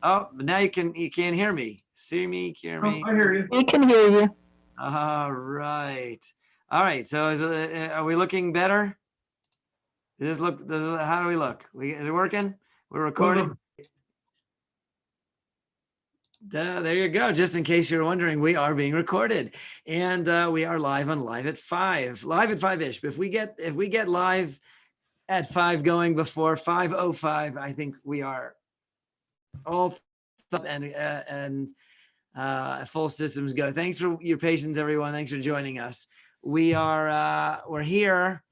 Oh, but now you can't hear me. See me, hear Oh, me. I hear you. We can hear you. All right. All right. So are we looking better? How do we look? Is it working? We're recording. Welcome. There you go. Just in case you're wondering, we are being recorded, and we are live on Live at 5, live at 5-ish. But if we get live at 5 going before 5:05, I think we are all up and full systems go. Thanks for your patience, everyone. Thanks for joining us. We're here.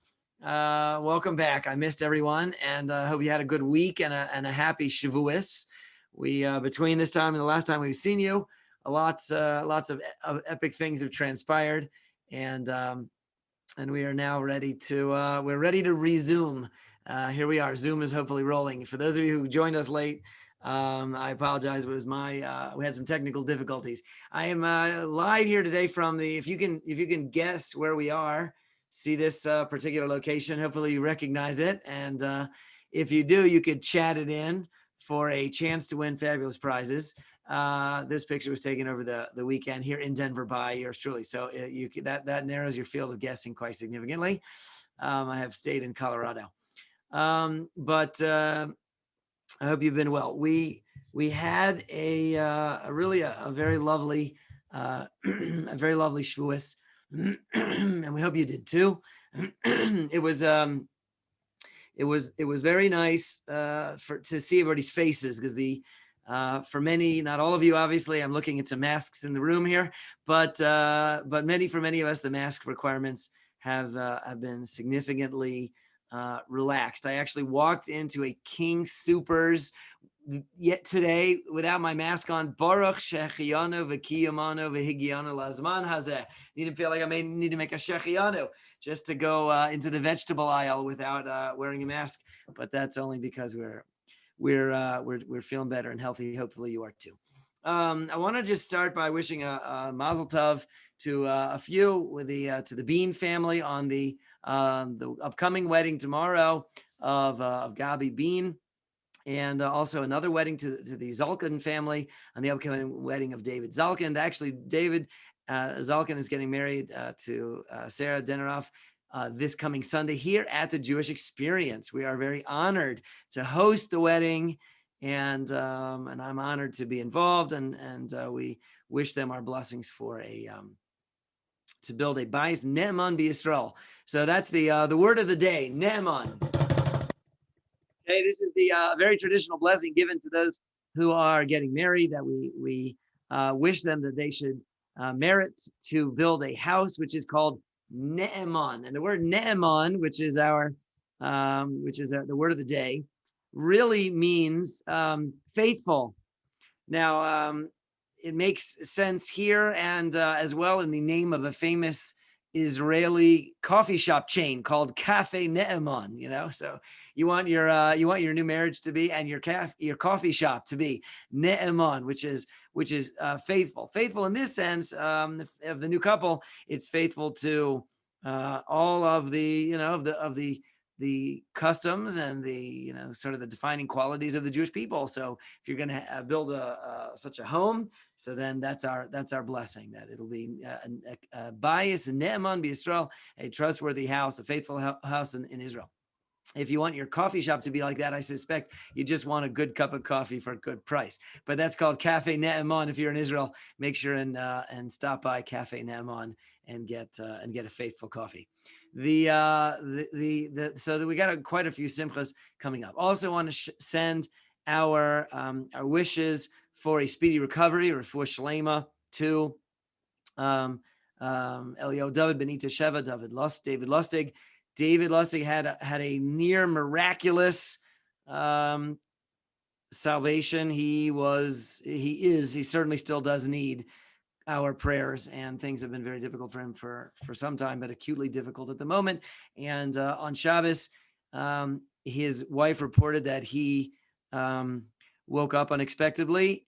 Welcome back. I missed everyone, and I hope you had a good week and a happy Shavuos. We between this time and the last time we've seen you, lots of epic things have transpired, and we are now ready to resume. Here we are. Zoom is hopefully rolling. For those of you who joined us late, I apologize. It was we had some technical difficulties. I am live here today from the. If you can guess where we are, see this particular location. Hopefully you recognize it, and if you do, you could chat it in for a chance to win fabulous prizes. This picture was taken over the weekend here in Denver by yours truly. So that narrows your field of guessing quite significantly. I have stayed in Colorado, but I hope you've been well. We had a really a very lovely a very lovely Shavuos, and we hope you did too. It was very nice to see everybody's faces, because for many, not all of you, obviously, I'm looking at some masks in the room here, but for many of us, the mask requirements have been significantly relaxed. I actually walked into a King Supers yet today without my mask on. Baruch Shechianu v'kiyamanu v'higianu lazman hazeh. Need to feel like I may need to make a Shechianu just to go into the vegetable aisle without wearing a mask. But that's only because we're feeling better and healthy. Hopefully you are too. I want to just start by wishing a Mazel Tov to a few with to the Bean family on the upcoming wedding tomorrow of Gabi Bean, and also another wedding to the Zalkin family on the upcoming wedding of David Zalkin. Actually, David Zalkin is getting married to Sarah Deneroff this coming Sunday here at the Jewish Experience. We are very honored to host the wedding, and I'm honored to be involved, and we wish them our blessings for to build a Bayis Ne'eman B'Yisrael. So that's the word of the day, Ne'eman. Okay, this is the very traditional blessing given to those who are getting married, that we wish them that they should merit to build a house, which is called Ne'eman. And the word Ne'eman, which is the word of the day, really means faithful. Now, it makes sense here, and as well in the name of a famous Israeli coffee shop chain called Cafe Ne'eman. So you want your new marriage to be, and your coffee shop to be Ne'eman, which is faithful. Faithful in this sense of the new couple. It's faithful to all of the customs and the sort of the defining qualities of the Jewish people. So if you're going to build such a home, so then that's our blessing, that it'll be a Bayis Ne'eman B'Yisrael, a trustworthy house, a faithful house in Israel. If you want your coffee shop to be like that, I suspect you just want a good cup of coffee for a good price. But that's called Cafe Ne'eman. If you're in Israel, make sure and stop by Cafe Ne'eman and get a faithful coffee. So that we got quite a few simchas coming up. Also want to send our wishes for a speedy recovery, or for Shlema, to Elio David Benita Sheva, David Lustig. David Lustig had a near miraculous salvation. He certainly still does need our prayers, and things have been very difficult for him for some time, but acutely difficult at the moment. And on Shabbos, his wife reported that he woke up unexpectedly,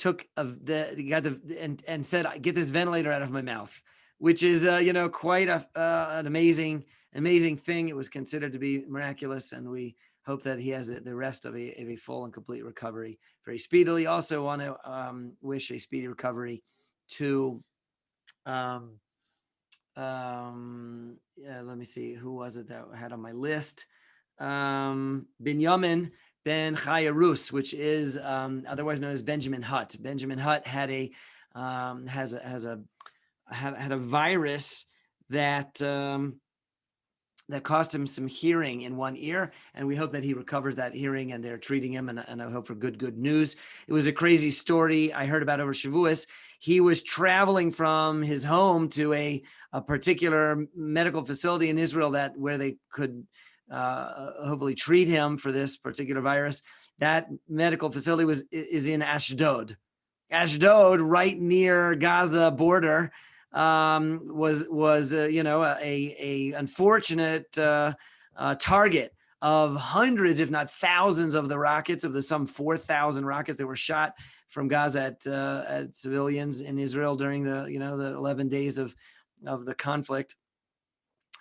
and said, "Get this ventilator out of my mouth," which is quite an amazing thing. It was considered to be miraculous, and we hope that he has the rest of a full and complete recovery very speedily. Also want to wish a speedy recovery to let me see, who was it that I had on my list? Binyamin ben Chaya Rus, which is otherwise known as Benjamin Hutt. Benjamin Hutt had had a virus that that cost him some hearing in one ear, and we hope that he recovers that hearing, and they're treating him, and I hope for good news. It was a crazy story I heard about over Shavuos. He was traveling from his home to a particular medical facility in Israel where they could hopefully treat him for this particular virus. That medical facility is in Ashdod, right near Gaza border. Was a unfortunate target of hundreds, if not thousands, of the rockets, of the some 4,000 rockets that were shot from Gaza at civilians in Israel during the 11 days of the conflict.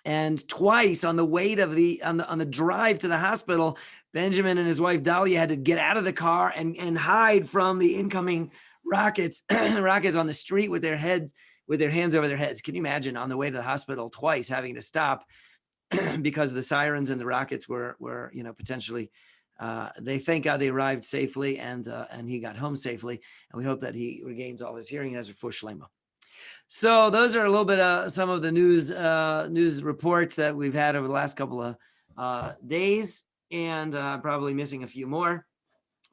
And twice on the way to on the drive to the hospital, Benjamin and his wife Dahlia had to get out of the car and hide from the incoming rockets on the street with their hands over their heads. Can you imagine on the way to the hospital twice having to stop because of the sirens and the rockets were potentially. They thank God they arrived safely and he got home safely, and we hope that he regains all his hearing as a refuah shlema. So those are a little bit of some of the news reports that we've had over the last couple of days, and probably missing a few more.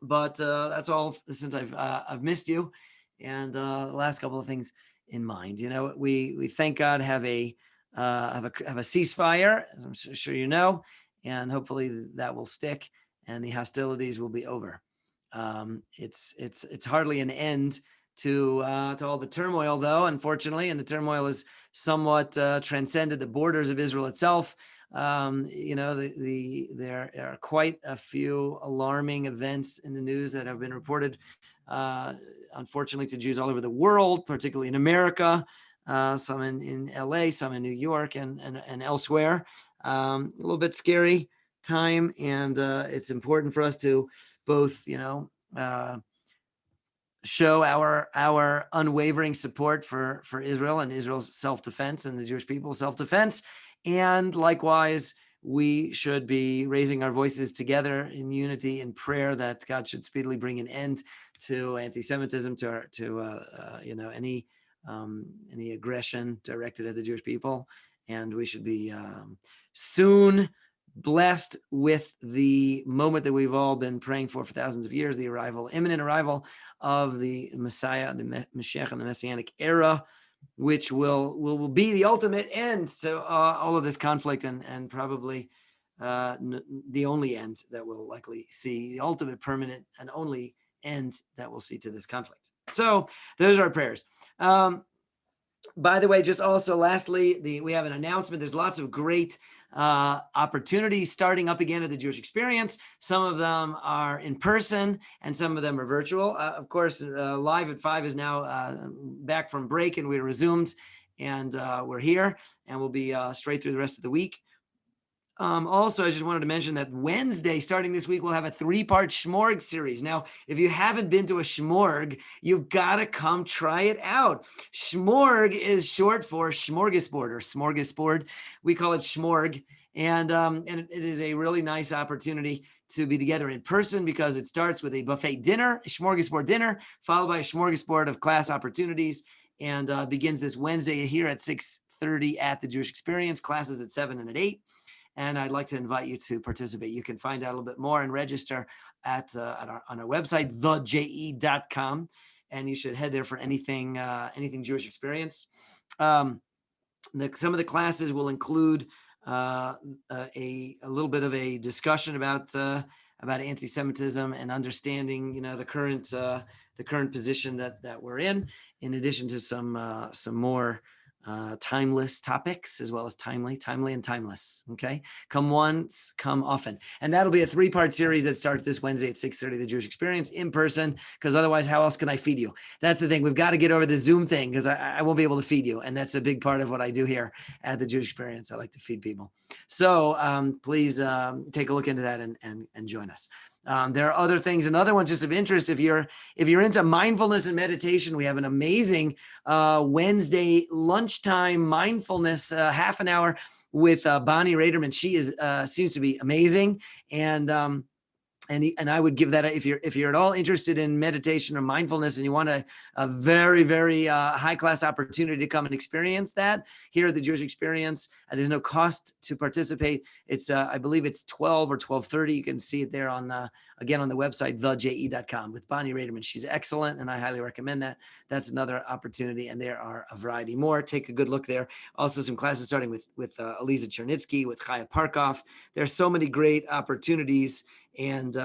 But that's all since I've missed you, and the last couple of things in mind. We thank God have a ceasefire, as I'm sure you know, and hopefully that will stick and the hostilities will be over. It's hardly an end to all the turmoil, though, unfortunately, and the turmoil has somewhat transcended the borders of Israel itself. There are quite a few alarming events in the news that have been reported, unfortunately, to Jews all over the world, particularly in America, some in LA, some in New York, and elsewhere. A little bit scary time, and it's important for us to both, show our unwavering support for Israel and Israel's self-defense and the Jewish people's self-defense. And likewise, we should be raising our voices together in unity in prayer that God should speedily bring an end to anti-Semitism, to any aggression directed at the Jewish people. And we should be soon blessed with the moment that we've all been praying for thousands of years, the imminent arrival of the Messiah, the Mashiach, and the Messianic era, which will be the ultimate end to all of this conflict, and probably the only end that we'll likely see, the ultimate, permanent, and only end that we'll see to this conflict. So those are our prayers. By the way, just also lastly, we have an announcement. There's lots of great opportunities starting up again at the Jewish Experience. Some of them are in person and some of them are virtual. Of course, Live at 5 is now back from break, and we resumed, and we're here, and we'll be straight through the rest of the week. Also, I just wanted to mention that Wednesday, starting this week, we'll have a 3-part Shmorg series. Now, if you haven't been to a Shmorg, you've got to come try it out. Shmorg is short for smorgasbord or smorgasbord. We call it Shmorg. And it is a really nice opportunity to be together in person, because it starts with a buffet dinner, a smorgasbord dinner, followed by a smorgasbord of class opportunities, and begins this Wednesday here at 6:30 at the Jewish Experience. Classes at 7 and at 8. And I'd like to invite you to participate. You can find out a little bit more and register on our website, theje.com, and you should head there for anything Jewish Experience. Some of the classes will include a little bit of a discussion about anti-Semitism and understanding, the current position that we're in addition to some more timeless topics as well as timely, and timeless. Okay. Come once, come often. And that'll be a 3-part series that starts this Wednesday at 6:30, the Jewish Experience in person, because otherwise, how else can I feed you? That's the thing. We've got to get over the Zoom thing because I won't be able to feed you. And that's a big part of what I do here at the Jewish Experience. I like to feed people. So please take a look into that and join us. There are other things. Another one just of interest, if you're into mindfulness and meditation, we have an amazing Wednesday lunchtime mindfulness half an hour with Bonnie Raderman. She seems to be amazing, and I would give that if you're at all interested in meditation or mindfulness and you want a very, very high class opportunity to come and experience that here at the Jewish Experience. There's no cost to participate. It's I believe it's 12 or 12:30. You can see it there on again on the website theje.com with Bonnie Raderman. She's excellent, and I highly recommend that. That's another opportunity, and there are a variety more. Take a good look there. Also, some classes starting with Aliza Chernitsky, with Chaya Parkov. There's so many great opportunities. And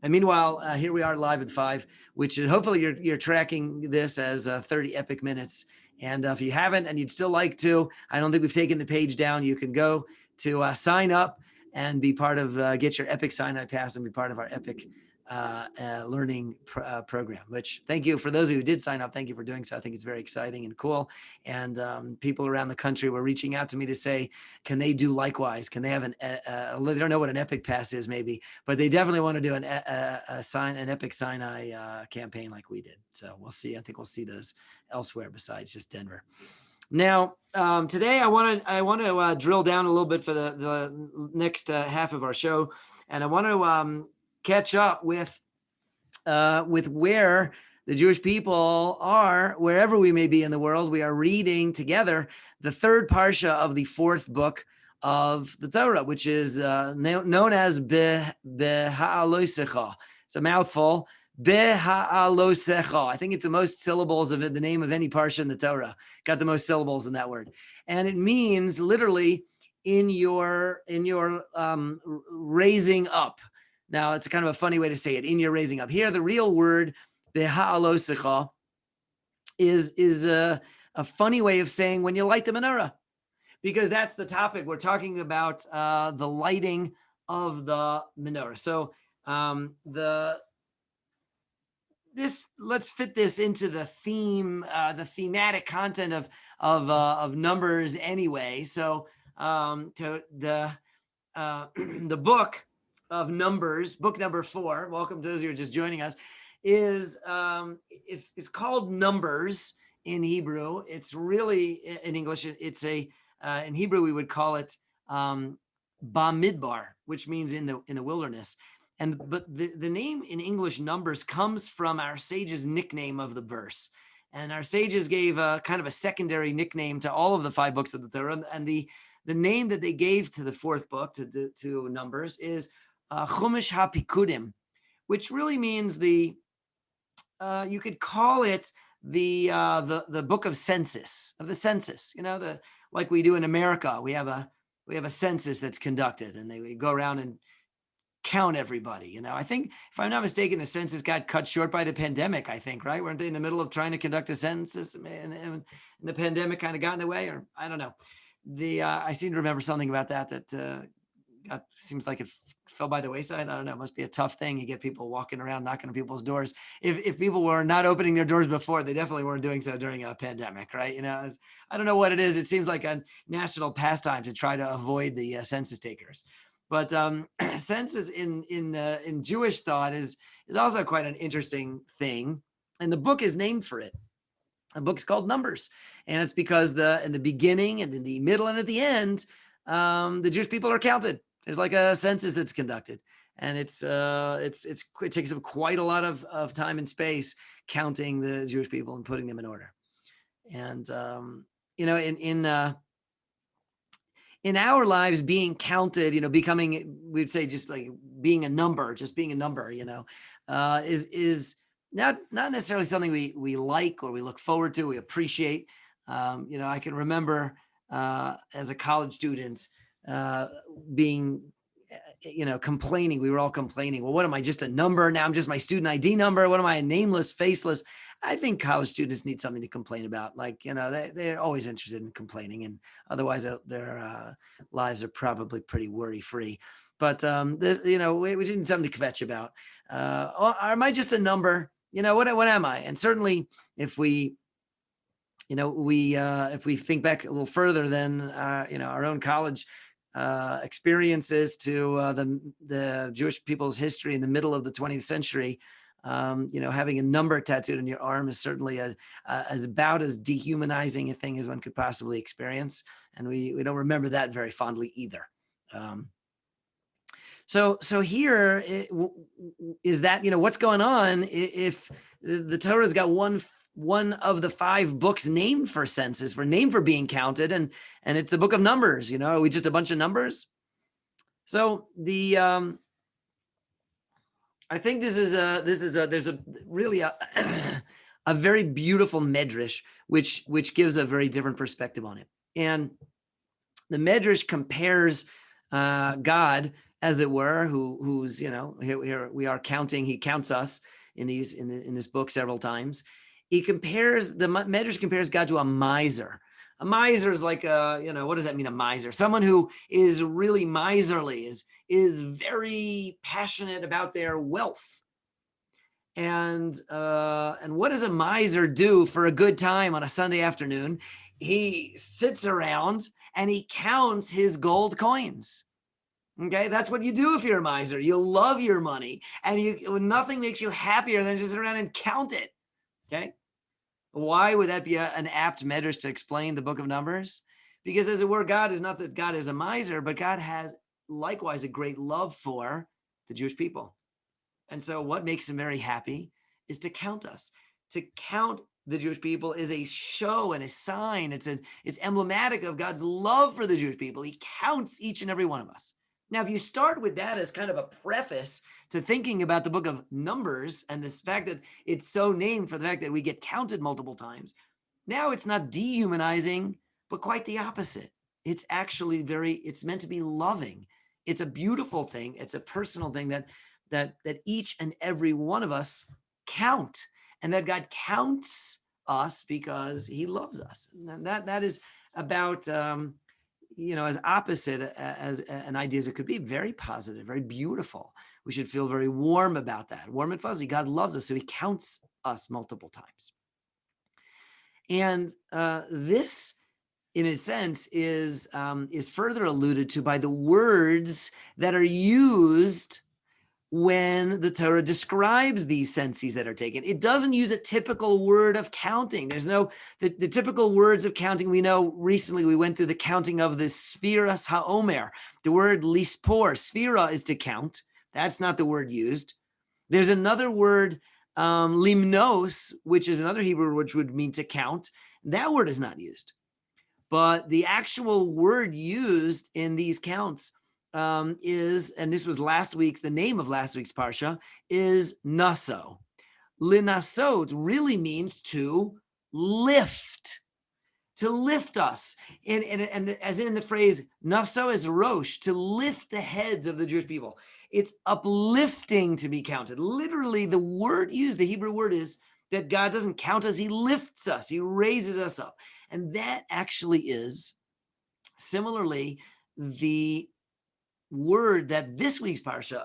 meanwhile, here we are live at 5, which is hopefully you're tracking this as 30 epic minutes. And if you haven't and you'd still like to, I don't think we've taken the page down. You can go to sign up and be part of, get your epic Sinai pass and be part of our epic learning program, which thank you for those of you who did sign up. Thank you for doing so. I think it's very exciting and cool. And people around the country were reaching out to me to say, can they do likewise? Can they have they don't know what an epic pass is maybe, but they definitely want to do an epic Sinai campaign like we did. So we'll see. I think we'll see those elsewhere besides just Denver. Now, today I want to drill down a little bit for the next half of our show, and I want to catch up with where the Jewish people are, wherever we may be in the world. We are reading together the 3rd parsha of the 4th book of the Torah, which is known as Beha'alosecha. It's a mouthful. Beha'alosecha. I think it's the most syllables of it, the name of any parsha in the Torah. Got the most syllables in that word. And it means literally in your raising up. Now, it's kind of a funny way to say it, in your raising up. Here, the real word, beha'alosecha, is a funny way of saying when you light the menorah, because that's the topic. We're talking about the lighting of the menorah. So let's fit this into the theme, the thematic content of Numbers anyway. So to the book of Numbers, book number 4. Welcome to those who are just joining us. Is called Numbers in Hebrew. It's really in English. It's in Hebrew we would call it Bamidbar, which means in the wilderness. But the name in English Numbers comes from our sages' nickname of the verse. And our sages gave a kind of a secondary nickname to all of the 5 books of the Torah. And the name that they gave to the 4th book, to Numbers, is Chumash HaPikudim, which really means you could call it the book of census, You know, like we do in America, we have a census that's conducted, and they go around and count everybody. You know, I think if I'm not mistaken, the census got cut short by the pandemic. I think, right? Weren't they in the middle of trying to conduct a census, and the pandemic kind of got in the way, or I don't know. I seem to remember something about that seems like it fell by the wayside. I don't know. It must be a tough thing. You get people walking around, knocking on people's doors. If people were not opening their doors before, they definitely weren't doing so during a pandemic, right? You know, I don't know what it is. It seems like a national pastime to try to avoid the census takers. But census in Jewish thought is also quite an interesting thing, and the book is named for it. The book's called Numbers, and it's because in the beginning and in the middle and at the end, the Jewish people are counted. There's like a census that's conducted, and it takes up quite a lot of time and space counting the Jewish people and putting them in order. And you know, in our lives, being counted, you know, becoming, we'd say, just like being a number, you know, is not necessarily something we like or we look forward to, we appreciate. You know, I can remember as a college student complaining. We were all complaining. Well, what am I, just a number? Now I'm just my student ID number. What am I, a nameless, faceless? I think college students need something to complain about. Like, they're always interested in complaining, and otherwise their lives are probably pretty worry-free. But, we need something to kvetch about. Am I just a number? What am I? And certainly if we, if we think back a little further than, our own college experiences to the Jewish people's history in the middle of the 20th century, having a number tattooed on your arm is certainly as about as dehumanizing a thing as one could possibly experience. And we don't remember that very fondly either. So here is that, what's going on if the Torah's got one of the 5 books named for census, named for being counted, and it's the book of Numbers. Are we just a bunch of numbers? So I think there's a really a very beautiful medrash which gives a very different perspective on it. And the medrash compares God, as it were, who's here we are counting. He counts us in this book several times. The medrash compares God to a miser. A miser is like what does that mean? A miser, someone who is really miserly, is very passionate about their wealth. And what does a miser do for a good time on a Sunday afternoon? He sits around and he counts his gold coins. Okay, that's what you do if you're a miser. You love your money, and nothing makes you happier than just sit around and count it. Okay, why would that be an apt medrash to explain the book of Numbers? Because, as it were, God is not that God is a miser, but God has likewise a great love for the Jewish people. And so what makes him very happy is to count us. To count the Jewish people is a show and a sign. It's emblematic of God's love for the Jewish people. He counts each and every one of us. Now, if you start with that as kind of a preface to thinking about the book of Numbers and this fact that it's so named for the fact that we get counted multiple times, now it's not dehumanizing, but quite the opposite. It's actually it's meant to be loving. It's a beautiful thing. It's a personal thing that each and every one of us count, and that God counts us because he loves us. And that is about as opposite as an idea as it could be, very positive, very beautiful. We should feel very warm about that, warm and fuzzy. God loves us, so he counts us multiple times. And this, in a sense, is further alluded to by the words that are used when the Torah describes these censuses that are taken. It doesn't use a typical word of counting. There's no, the typical words of counting. We know recently we went through the counting of the Sfiras HaOmer. The word lispor, sphira, is to count. That's not the word used. There's another word, limnos, which is another Hebrew word which would mean to count. That word is not used. But the actual word used in these counts is, and this was the name of last week's parsha, is naso. Linasot really means to lift us. And as in the phrase, naso is rosh, to lift the heads of the Jewish people. It's uplifting to be counted. Literally, the word used, the Hebrew word, is that God doesn't count us, he lifts us, he raises us up. And that actually is, similarly, the word that this week's parsha,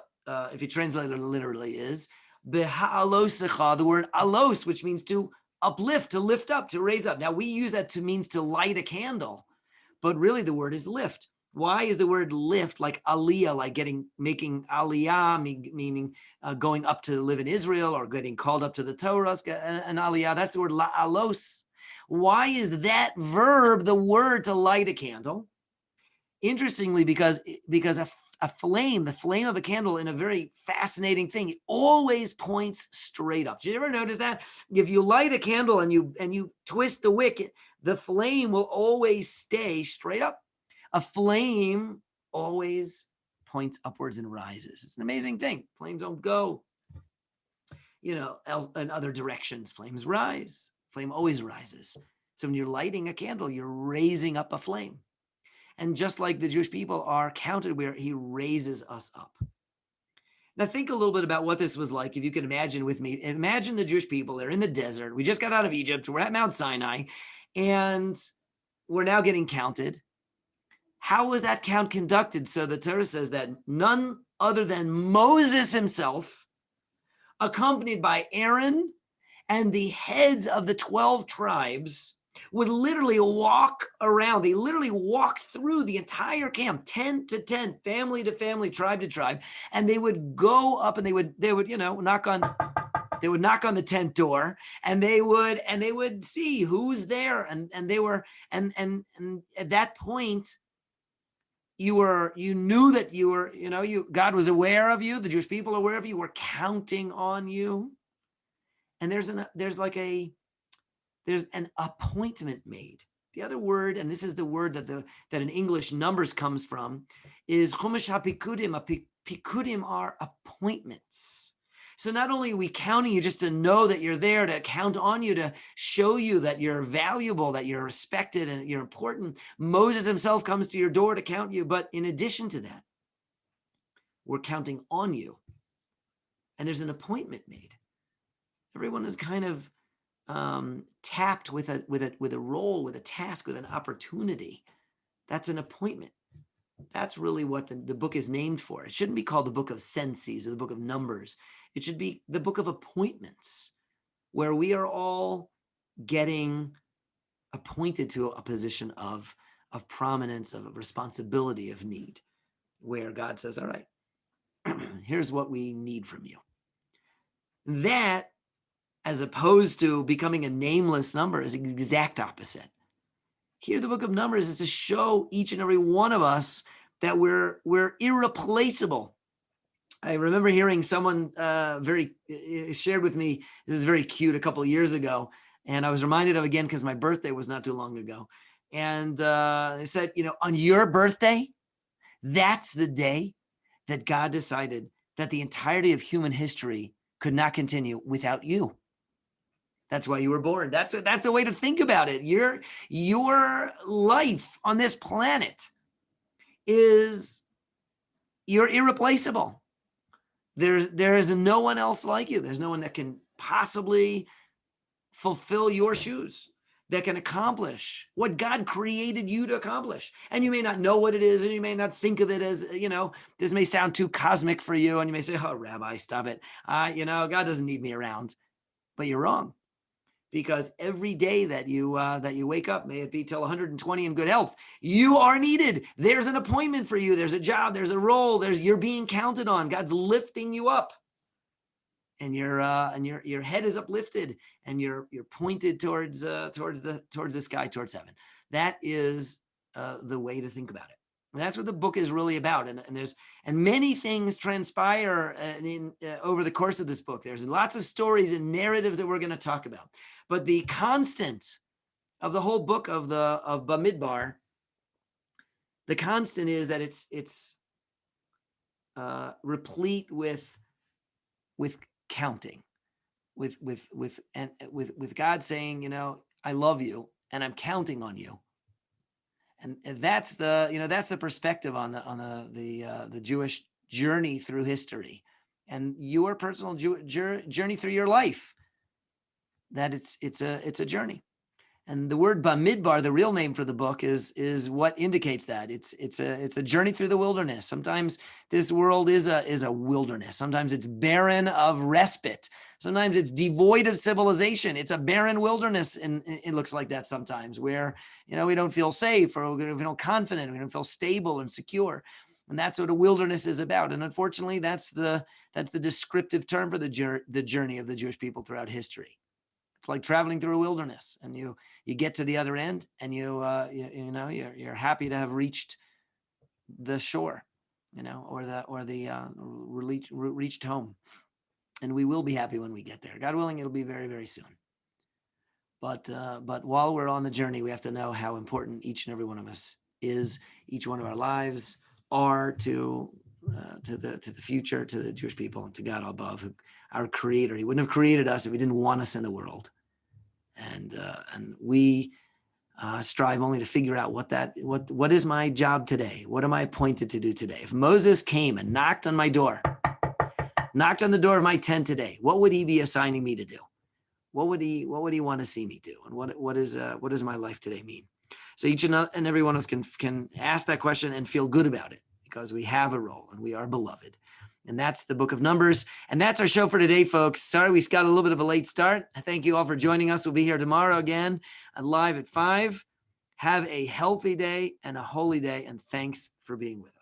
if you translate it literally, is beha'alosecha, the word alos, which means to uplift, to lift up, to raise up. Now, we use that means to light a candle, but really the word is lift. Why is the word lift like aliyah, like making aliyah, meaning going up to live in Israel or getting called up to the Torah, an aliyah? That's the word la'alos. Why is that verb the word to light a candle? Interestingly, because a flame, the flame of a candle, in a very fascinating thing, it always points straight up. Did you ever notice that? If you light a candle and you twist the wick, the flame will always stay straight up. A flame always points upwards and rises. It's an amazing thing. Flames don't go, in other directions. Flames rise. Flame always rises. So when you're lighting a candle, you're raising up a flame. And just like the Jewish people are counted, where he raises us up. Now think a little bit about what this was like. If you can imagine with me, imagine the Jewish people, they're in the desert. We just got out of Egypt. We're at Mount Sinai and we're now getting counted. How was that count conducted? So the Torah says that none other than Moses himself, accompanied by Aaron and the heads of the 12 tribes, would literally walk around. They literally walked through the entire camp, tent to tent, family to family, tribe to tribe, and they would go up and they would knock on the tent door, and they would see who's there, and at that point you knew that God was aware of you, the Jewish people aware of you, were counting on you. And there's an appointment made. The other word, and this is the word that in English numbers comes from, is chumash hapikudim. Pikudim are appointments. So not only are we counting you just to know that you're there, to count on you, to show you that you're valuable, that you're respected and you're important. Moses himself comes to your door to count you. But in addition to that, we're counting on you. And there's an appointment made. Everyone is kind of tapped with a role, with a task, with an opportunity. That's an appointment. That's really what the book is named for. It shouldn't be called the book of senses or the book of numbers. It should be the book of appointments, where we are all getting appointed to a position of prominence, of responsibility, of need, where God says, all right, here's what we need from you. That, as opposed to becoming a nameless number, is the exact opposite. Here, the book of Numbers is to show each and every one of us that we're irreplaceable. I remember hearing someone shared with me, this is very cute, a couple of years ago, and I was reminded of again because my birthday was not too long ago. And they said, on your birthday, that's the day that God decided that the entirety of human history could not continue without you. That's why you were born. That's the way to think about it. Your life on this planet is, you're irreplaceable. There is no one else like you. There's no one that can possibly fulfill your shoes, that can accomplish what God created you to accomplish. And you may not know what it is, and you may not think of it as, this may sound too cosmic for you, and you may say, oh, Rabbi, stop it. God doesn't need me around. But you're wrong. Because every day that you wake up, may it be till 120 in good health, you are needed. There's an appointment for you. There's a job. There's a role. You're being counted on. God's lifting you up, and your head is uplifted, and you're pointed towards the sky, towards heaven. That is the way to think about it. And that's what the book is really about. And many things transpire over the course of this book. There's lots of stories and narratives that we're going to talk about. But the constant of the whole book of Bamidbar, the constant is that it's replete with counting, with God saying, I love you and I'm counting on you. And that's the perspective on the Jewish journey through history, and your personal journey through your life. That it's a journey. And the word Bamidbar, the real name for the book, is what indicates that it's a journey through the wilderness. Sometimes this world is a wilderness. Sometimes it's barren of respite. Sometimes it's devoid of civilization. It's a barren wilderness, and it looks like that sometimes, where we don't feel safe, or we don't feel confident, we don't feel stable and secure. And that's what a wilderness is about. And unfortunately, that's the descriptive term for the journey of the Jewish people throughout history. It's like traveling through a wilderness, and you get to the other end, and you're happy to have reached the shore, or reached home. And we will be happy when we get there. God willing, it'll be very, very soon. But while we're on the journey, we have to know how important each and every one of us is. Each one of our lives are to the future, to the Jewish people, and to God above, our Creator. He wouldn't have created us if He didn't want us in the world. And we strive only to figure out what is my job today? What am I appointed to do today? If Moses came and knocked on my door, knocked on the door of my tent today, what would he be assigning me to do? What would he want to see me do? And what does my life today mean? So each and every one of us can ask that question and feel good about it, because we have a role and we are beloved. And that's the book of Numbers. And that's our show for today, folks. Sorry we got a little bit of a late start. Thank you all for joining us. We'll be here tomorrow again live at 5. Have a healthy day and a holy day. And thanks for being with us.